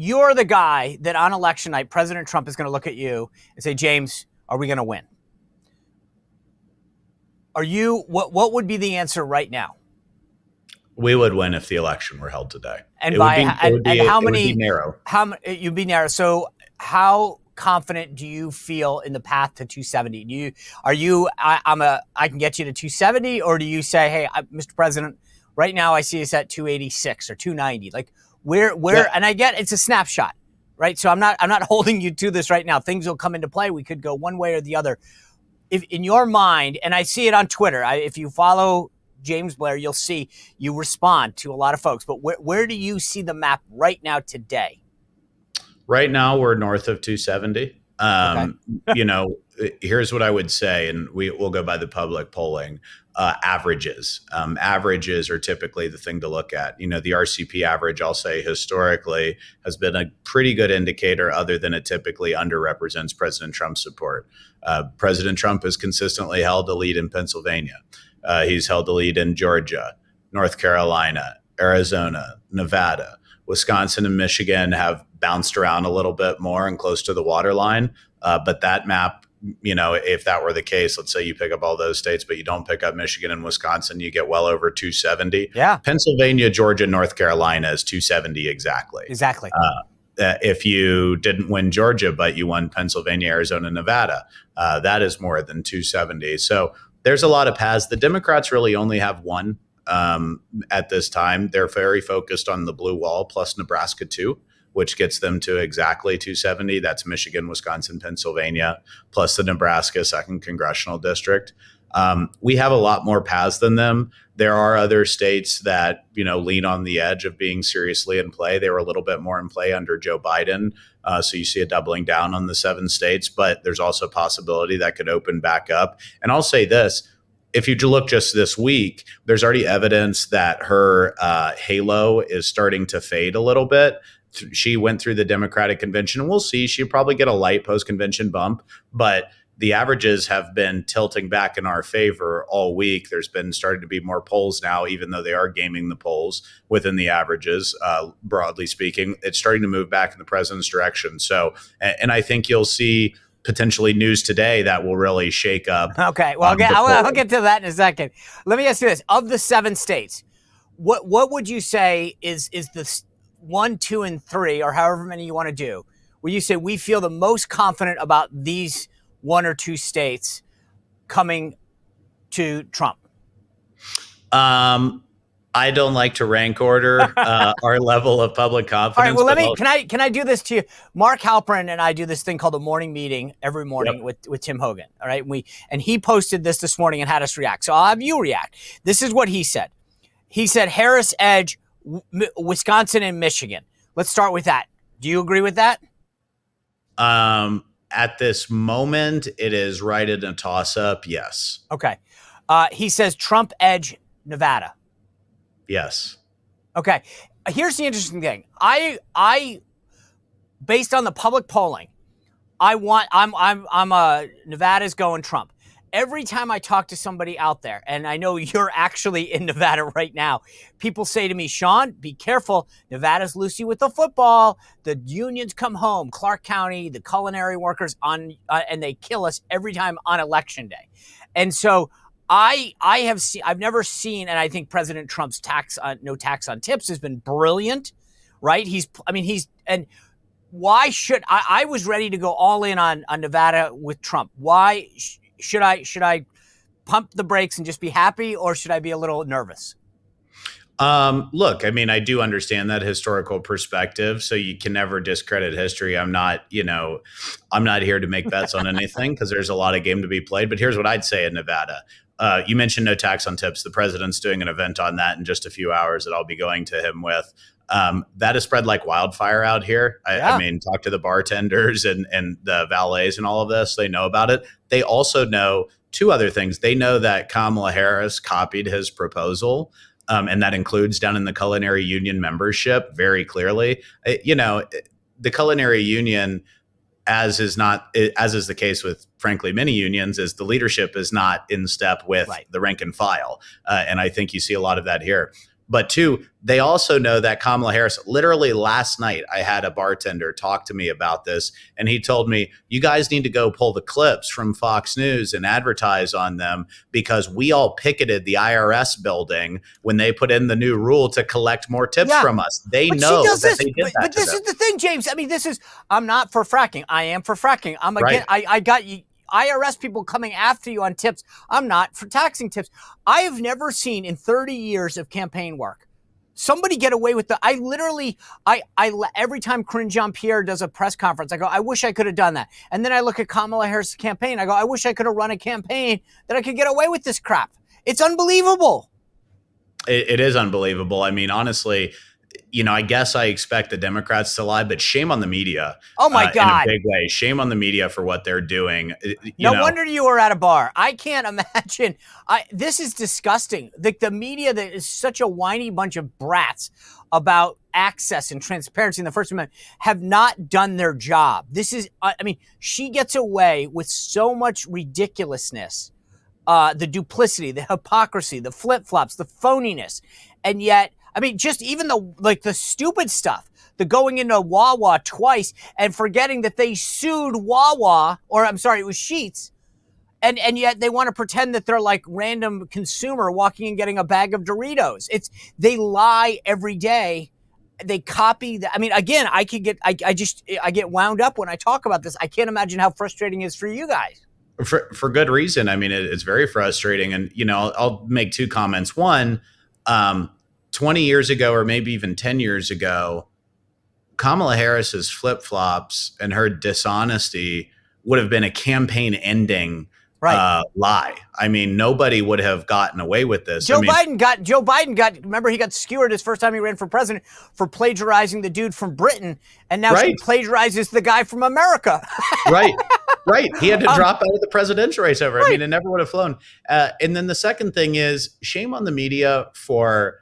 you're the guy that on election night, President Trump is going to look at you and say, James, are we going to win? What would be the answer right now? We would win if the election were held today. And it would be narrow. You'd be narrow. So how confident do you feel in the path to 270? I can get you to 270, or do you say, hey, Mr. President, right now I see us at 286 or 290? Like where? Yeah. And I get it's a snapshot, right? So I'm not holding you to this right now. Things will come into play. We could go one way or the other. If in your mind, and I see it on Twitter, if you follow James Blair, you'll see you respond to a lot of folks. But where do you see the map right now today? Right now, we're north of 270. Okay. Here's what I would say, and we'll go by the public polling. Averages. Averages are typically the thing to look at. The RCP average, I'll say historically, has been a pretty good indicator, other than it typically underrepresents President Trump's support. President Trump has consistently held a lead in Pennsylvania. He's held the lead in Georgia, North Carolina, Arizona, Nevada. Wisconsin and Michigan have bounced around a little bit more and close to the waterline. But that map, if that were the case, let's say you pick up all those states, but you don't pick up Michigan and Wisconsin, you get well over 270. Yeah. Pennsylvania, Georgia, North Carolina is 270 exactly. Exactly. If you didn't win Georgia, but you won Pennsylvania, Arizona, Nevada, that is more than 270. So there's a lot of paths. The Democrats really only have one at this time. They're very focused on the blue wall plus Nebraska too, which gets them to exactly 270. That's Michigan, Wisconsin, Pennsylvania, plus the Nebraska 2nd Congressional District. We have a lot more paths than them. There are other states that, lean on the edge of being seriously in play. They were a little bit more in play under Joe Biden. So you see a doubling down on the 7 states, but there's also a possibility that could open back up. And I'll say this, if you look just this week, there's already evidence that her halo is starting to fade a little bit. She went through the Democratic convention. We'll see. She'll probably get a light post-convention bump, but the averages have been tilting back in our favor all week. There's been starting to be more polls now, even though they are gaming the polls within the averages, broadly speaking. It's starting to move back in the president's direction. So, and I think you'll see potentially news today that will really shake up. Okay, well, I'll get to that in a second. Let me ask you this. Of the 7 states, what would you say is the 1, 2, and 3, or however many you want to do, where you say we feel the most confident about these 1 or 2 states coming to Trump? I don't like to rank order our level of public confidence. All right, well, can I do this to you? Mark Halperin and I do this thing called a morning meeting every morning with Tim Hogan. All right, and he posted this morning and had us react. So I'll have you react. This is what he said. He said Harris edge Wisconsin and Michigan. Let's start with that. Do you agree with that? At this moment, it is right in a toss-up. Yes. Okay. He says Trump edge Nevada. Yes. Okay. Here's the interesting thing. I based on the public polling, Nevada's going Trump. Every time I talk to somebody out there, and I know you're actually in Nevada right now, people say to me, Sean, be careful. Nevada's loosey with the football. The unions come home, Clark County, the culinary workers and they kill us every time on election day. And so I've never seen, and I think President Trump's no tax on tips has been brilliant, right? Why should I was ready to go all in on Nevada with Trump. Why should I pump the brakes and just be happy, or should I be a little nervous? Look, I do understand that historical perspective, so you can never discredit history. I'm not here to make bets on anything because there's a lot of game to be played. But here's what I'd say in Nevada. You mentioned no tax on tips. The president's doing an event on that in just a few hours that I'll be going to him with. That has spread like wildfire out here. Talk to the bartenders and the valets and all of this. They know about it. They also know 2 other things. They know that Kamala Harris copied his proposal. And that includes down in the culinary union membership very clearly. The culinary union, as is the case with, frankly, many unions, is the leadership is not in step with the rank and file. And I think you see a lot of that here. But two, they also know that Kamala Harris, literally last night, I had a bartender talk to me about this, and he told me, you guys need to go pull the clips from Fox News and advertise on them because we all picketed the IRS building when they put in the new rule to collect more tips from us. They but she know does that this, they did that but to this them. is the thing, James. I mean, I'm not for fracking. I am for fracking. I'm again. Right. I got you. IRS people coming after you on tips. I'm not for taxing tips. I have never seen in 30 years of campaign work somebody get away with I literally, every time Corinne Jean-Pierre does a press conference, I go, I wish I could have done that. And then I look at Kamala Harris' campaign. I go, I wish I could have run a campaign that I could get away with this crap. It's unbelievable. It is unbelievable. I mean, honestly, I guess I expect the Democrats to lie, but shame on the media. Oh my God. In a big way. Shame on the media for what they're doing. No wonder you were at a bar. I can't imagine. This is disgusting. The media that is such a whiny bunch of brats about access and transparency in the First Amendment have not done their job. This is, she gets away with so much ridiculousness, the duplicity, the hypocrisy, the flip-flops, the phoniness. And yet, just even the stupid stuff, the going into Wawa twice and forgetting that they sued Wawa, or I'm sorry, it was Sheetz. And yet they want to pretend that they're like random consumer walking and getting a bag of Doritos. They lie every day. They copy that. Again, I get wound up when I talk about this. I can't imagine how frustrating it is for you guys. For good reason. It's very frustrating. And, I'll make two comments. One, 20 years ago, or maybe even 10 years ago, Kamala Harris's flip-flops and her dishonesty would have been a campaign ending lie. Nobody would have gotten away with this. Joe Biden got, remember, he got skewered his first time he ran for president for plagiarizing the dude from Britain. And now she plagiarizes the guy from America. Right. He had to drop out of the presidential race over. It never would have flown. And then the second thing is shame on the media for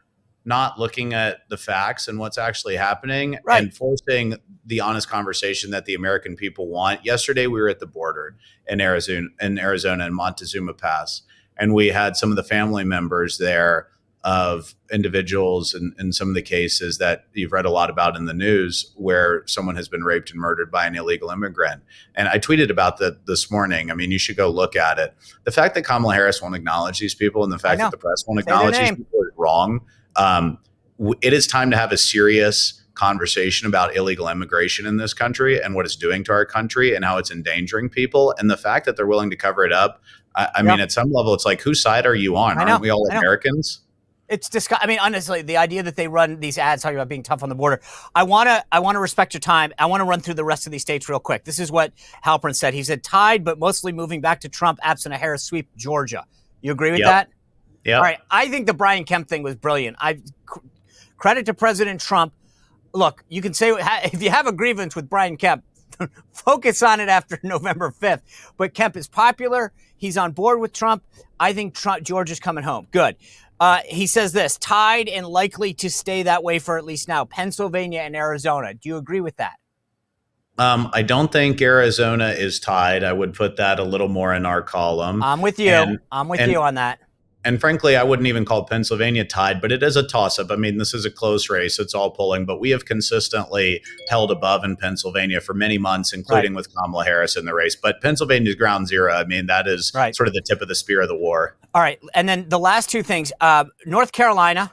not looking at the facts and what's actually happening and forcing the honest conversation that the American people want. Yesterday, we were at the border in Arizona in Montezuma Pass, and we had some of the family members there of individuals in some of the cases that you've read a lot about in the news where someone has been raped and murdered by an illegal immigrant. And I tweeted about that this morning. You should go look at it. The fact that Kamala Harris won't acknowledge these people and the fact that the press won't acknowledge these people is wrong. It is time to have a serious conversation about illegal immigration in this country and what it's doing to our country and how it's endangering people. And the fact that they're willing to cover it up, at some level, it's like, whose side are you on? Aren't we all Americans? It's disgusting. Honestly, the idea that they run these ads talking about being tough on the border. I want to respect your time. I want to run through the rest of these states real quick. This is what Halpern said. He said, tied, but mostly moving back to Trump, absent a Harris sweep, Georgia. You agree with that? Yeah. All right. I think the Brian Kemp thing was brilliant. Credit to President Trump. Look, you can say if you have a grievance with Brian Kemp, focus on it after November 5th. But Kemp is popular. He's on board with Trump. I think Georgia's coming home. Good. He says this, tied and likely to stay that way for at least now, Pennsylvania and Arizona. Do you agree with that? I don't think Arizona is tied. I would put that a little more in our column. I'm with you. I'm with you on that. And frankly, I wouldn't even call Pennsylvania tied, but it is a toss-up. This is a close race. It's all polling, but we have consistently held above in Pennsylvania for many months, including with Kamala Harris in the race. But Pennsylvania's ground zero. That is sort of the tip of the spear of the war. All right. And then the last two things. North Carolina,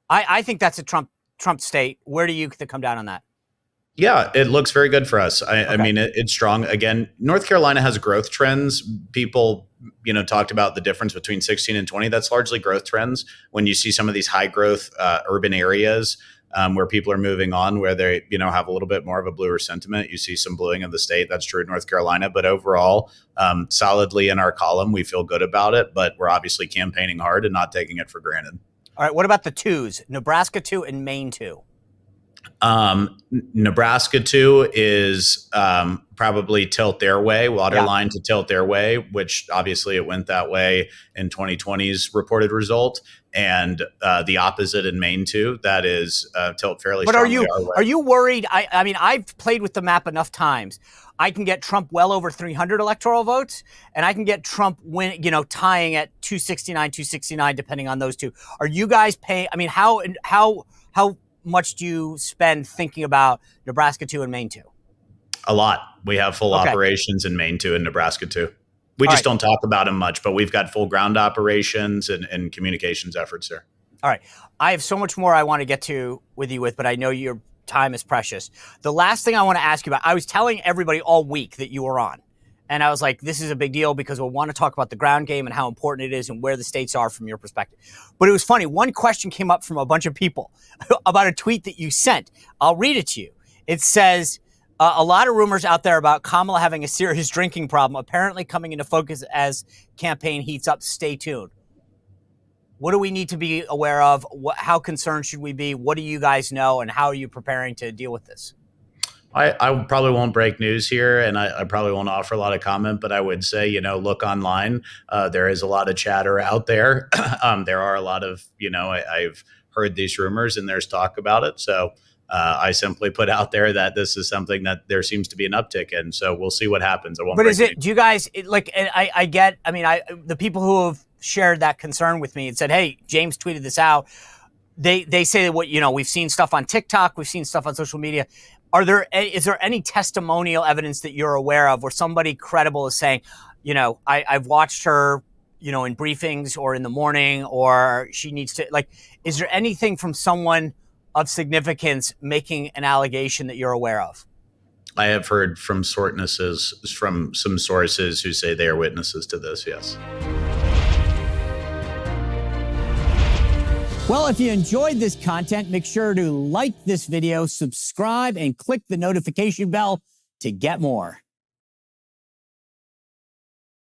I think that's a Trump state. Where do you come down on that? Yeah, it looks very good for us. It's strong. Again, North Carolina has growth trends. People, talked about the difference between 16 and 20. That's largely growth trends. When you see some of these high growth urban areas where people are moving on, where they, have a little bit more of a bluer sentiment, you see some bluing of the state. That's true in North Carolina. But overall, solidly in our column, we feel good about it. But we're obviously campaigning hard and not taking it for granted. All right. What about the twos? Nebraska 2 and Maine 2? Nebraska too is probably tilt their way, waterline to tilt their way, which obviously it went that way in 2020's reported result, and the opposite in Maine too. That is tilt fairly But strongly our way. are you worried? I mean, I've played with the map enough times. I can get Trump well over 300 electoral votes, and I can get Trump tying at 269, 269, depending on those two. Are you guys paying? I mean, how much do you spend thinking about Nebraska 2 and Maine 2? A lot. We have full Okay. operations in Maine 2 and Nebraska 2. We All just right. don't talk about them much, but we've got full ground operations and communications efforts there. All right. I have so much more I want to get to with you but I know your time is precious. The last thing I want to ask you about, I was telling everybody all week that you were on. And I was like, this is a big deal because we want to talk about the ground game and how important it is and where the states are from your perspective. But it was funny. One question came up from a bunch of people about a tweet that you sent. I'll read it to you. It says, a lot of rumors out there about Kamala having a serious drinking problem apparently coming into focus as campaign heats up. Stay tuned. What do we need to be aware of? How concerned should we be? What do you guys know? And how are you preparing to deal with this? I probably won't break news here, and I probably won't offer a lot of comment, but I would say, look online. There is a lot of chatter out there. There are a lot of, I've heard these rumors and there's talk about it. So I simply put out there that this is something that there seems to be an uptick in. So we'll see what happens. But is it, do you guys, the people who have shared that concern with me and said, hey, James tweeted this out. They say that we've seen stuff on TikTok, we've seen stuff on social media. Is there any testimonial evidence that you're aware of where somebody credible is saying, I've watched her, in briefings or in the morning, or she needs to, is there anything from someone of significance making an allegation that you're aware of? I have heard from from some sources who say they are witnesses to this, yes. Well, if you enjoyed this content, make sure to like this video, subscribe, and click the notification bell to get more.